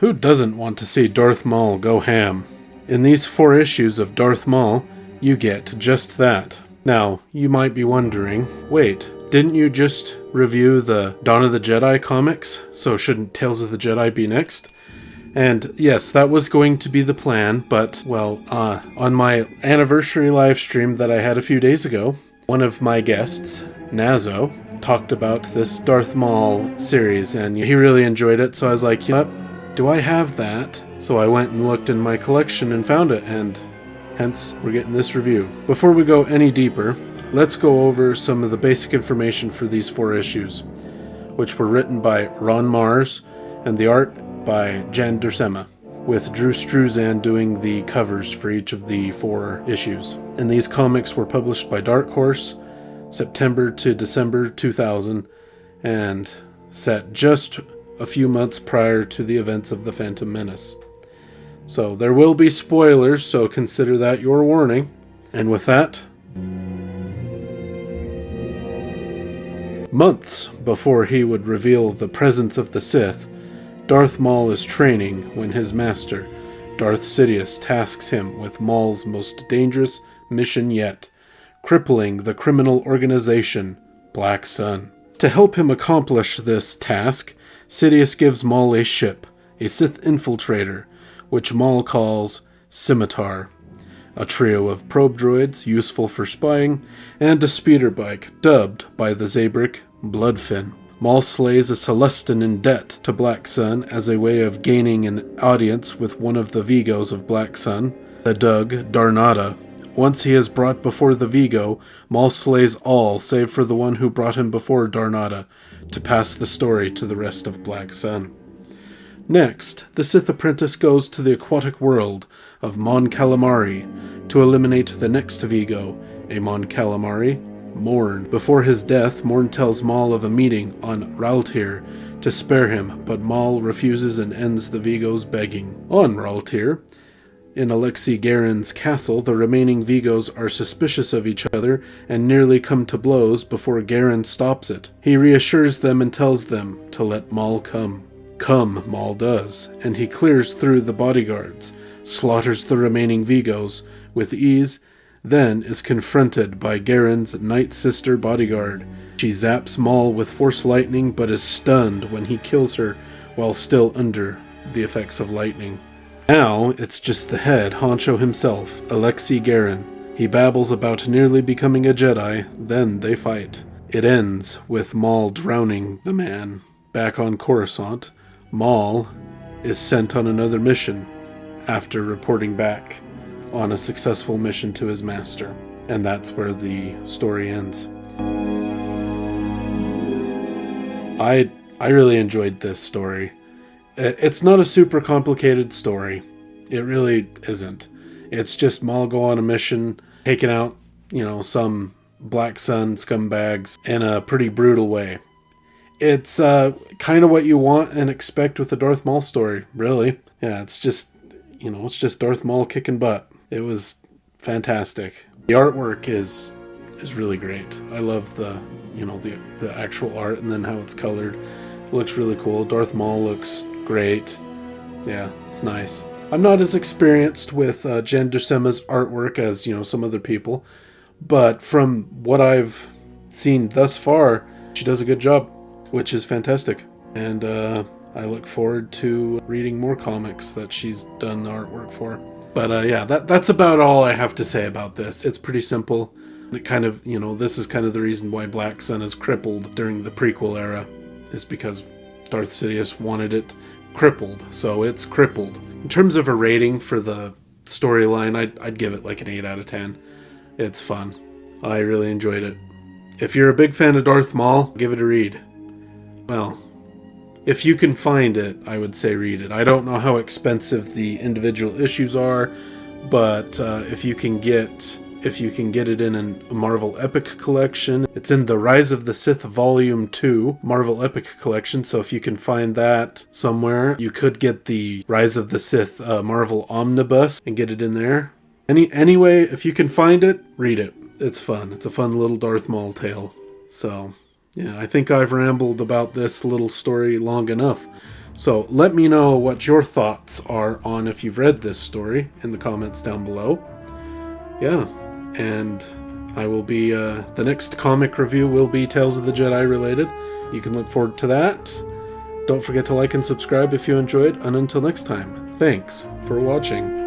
Who doesn't want to see Darth Maul go ham? In these 4 issues of Darth Maul, you get just that. Now, you might be wondering, wait, didn't you just review the Dawn of the Jedi comics? So shouldn't Tales of the Jedi be next? And yes, that was going to be the plan, but, well, on my anniversary live stream that I had a few days ago, one of my guests, Nazo, talked about this Darth Maul series, and he really enjoyed it, so I was like, you know what? Do I have that? So I went and looked in my collection and found it, and hence we're getting this review. Before we go any deeper, let's go over some of the basic information for these 4 issues, which were written by Ron Marz and the art by Jan Duursema, with Drew Struzan doing the covers for each of the 4 issues. And these comics were published by Dark Horse, September to December 2000, and set just a few months prior to the events of The Phantom Menace. So there will be spoilers, so consider that your warning. And with that, months before he would reveal the presence of the Sith, Darth Maul is training when his master, Darth Sidious, tasks him with Maul's most dangerous mission yet, crippling the criminal organization, Black Sun. To help him accomplish this task, Sidious gives Maul a ship, a Sith infiltrator, which Maul calls Scimitar, a trio of probe droids useful for spying, and a speeder bike dubbed by the Zabrik Bloodfin. Maul slays a Celestin in debt to Black Sun as a way of gaining an audience with one of the Vigos of Black Sun, the Dug Darnata. Once he is brought before the Vigo, Maul slays all save for the one who brought him before Darnata, to pass the story to the rest of Black Sun. Next, the Sith apprentice goes to the aquatic world of Mon Calamari to eliminate the next Vigo, a Mon Calamari, Morn. Before his death, Morn tells Maul of a meeting on Raltir to spare him, but Maul refuses and ends the Vigo's begging. On Raltir, in Alexei Garen's castle, the remaining Vigos are suspicious of each other and nearly come to blows before Garen stops it. He reassures them and tells them to let Maul come. Come, Maul does, and he clears through the bodyguards, slaughters the remaining Vigos with ease, then is confronted by Garen's Night Sister bodyguard. She zaps Maul with Force Lightning but is stunned when he kills her while still under the effects of lightning. Now, it's just the head honcho himself, Alexei Garen. He babbles about nearly becoming a Jedi, then they fight. It ends with Maul drowning the man. Back on Coruscant, Maul is sent on another mission after reporting back on a successful mission to his master. And that's where the story ends. I really enjoyed this story. It's not a super complicated story. It really isn't. It's just Maul go on a mission, taking out, some Black Sun scumbags in a pretty brutal way. It's kind of what you want and expect with the Darth Maul story, really. Yeah, it's just Darth Maul kicking butt. It was fantastic. The artwork is really great. I love the actual art and then how it's colored. It looks really cool. Darth Maul looks great. Yeah, it's nice. I'm not as experienced with Jan Duursema's artwork as, some other people, but from what I've seen thus far, she does a good job, which is fantastic. And I look forward to reading more comics that she's done the artwork for. But yeah, that's about all I have to say about this. It's pretty simple. It kind of, this is kind of the reason why Black Sun is crippled during the prequel era, is because Darth Sidious wanted it crippled, so it's crippled. In terms of a rating for the storyline, I'd give it like an 8 out of 10. It's fun. I really enjoyed it. If you're a big fan of Darth Maul, give it a read. Well, if you can find it, I would say read it. I don't know how expensive the individual issues are, but if you can get it in a Marvel Epic collection, it's in the Rise of the Sith Volume 2 Marvel Epic collection, so if you can find that somewhere, you could get the Rise of the Sith Marvel Omnibus and get it in there. Anyway, if you can find it, read it. It's fun. It's a fun little Darth Maul tale. So, yeah, I think I've rambled about this little story long enough. So let me know what your thoughts are on if you've read this story in the comments down below. Yeah, and I will be, the next comic review will be Tales of the Jedi related. You can look forward to that. Don't forget to like and subscribe if you enjoyed, and until next time, thanks for watching.